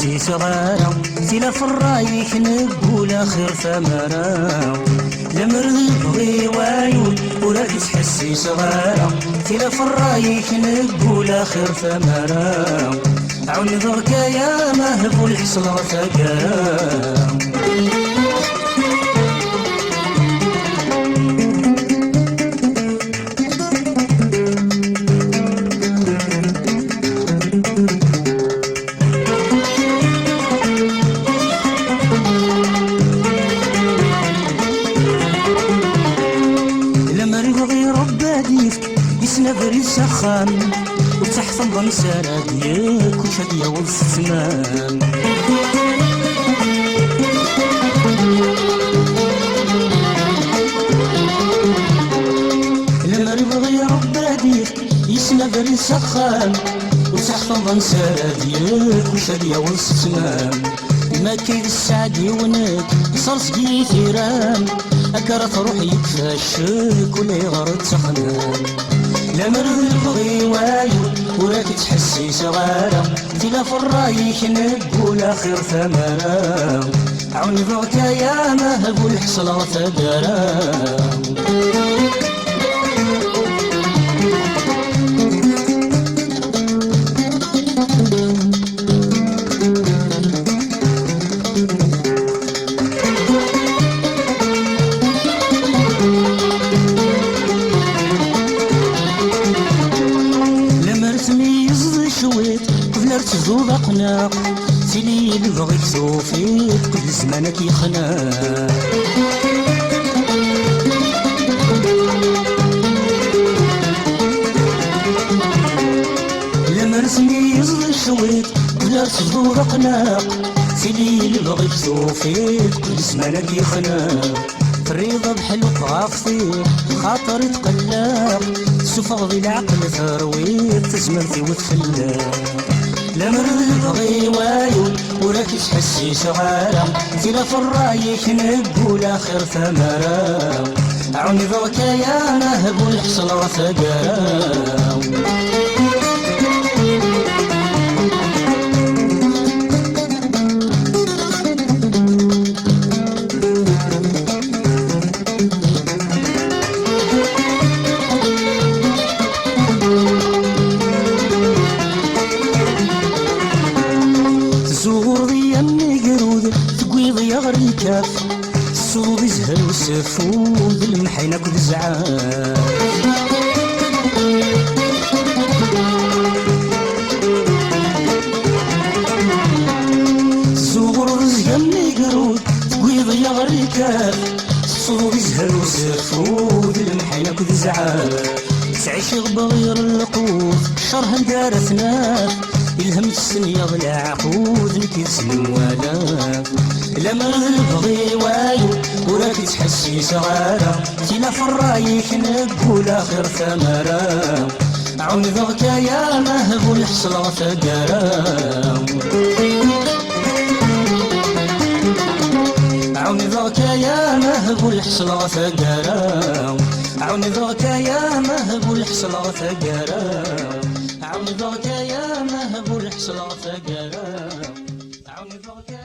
تحسي صغارة سيلا في الرايك نقول خير ثمرة لمرض بغي وعيون وراك تحسي صغارة سيلا في الرايك نقول خير ثمرة عون ضرك يا مهب والحصل ثقارة يسنبري سخان وتحت نظن سراديك وشادية والسمان لما يبغي رباديك يسنبري سخان وتحت نظن سراديك وشادية والسمان ما كاين السعدي ونك صار سقي ثيران أكرت روحي يكفاشك ولا يغرد سخنان لمرض بغي وعيون وراك تحسي صغارة تلا في الرايك نقول خير ثمرة عون ضغك يا مهب والحصل ثقارة تزوض قناق سيلي بغيك صوفيت كل زمانك يخناق لما رسمي يزل شويت بلا تزوض قناق سيلي بغيك صوفيت كل زمانك يخناق فريضة بحلق غافطير خاطري تقلاق سفغ العقل ثرويت تزمرتي وتفلاق لمرض بغي وعيون وراك تحسي صغارة تلا في الرايك نقول خير ثمرة عوني ضوك يا مهب والحصل ثقارة الكاف الصوب يزهر والسفود المحينة كل زعاف الزغر زيان يقرود تقويض يغر الكاف الصوب يزهر والسفود المحينة كل زعاف تعيش غبغير اللقوط شرها ندار ثناف الهم السنية ضلع عقود نكيس الولاف لما نبغي وعيون وراك تحسي صغارة تلا في الرايك نقول خير ثمرة عون ضغك يا مهب والحصل ثقارة عون ضغك يا مهب والحصل ثقارة عون ضغك يا مهب والحصل ثقارة عون ضغك يا مهب والحصل ثقارة عون ضغك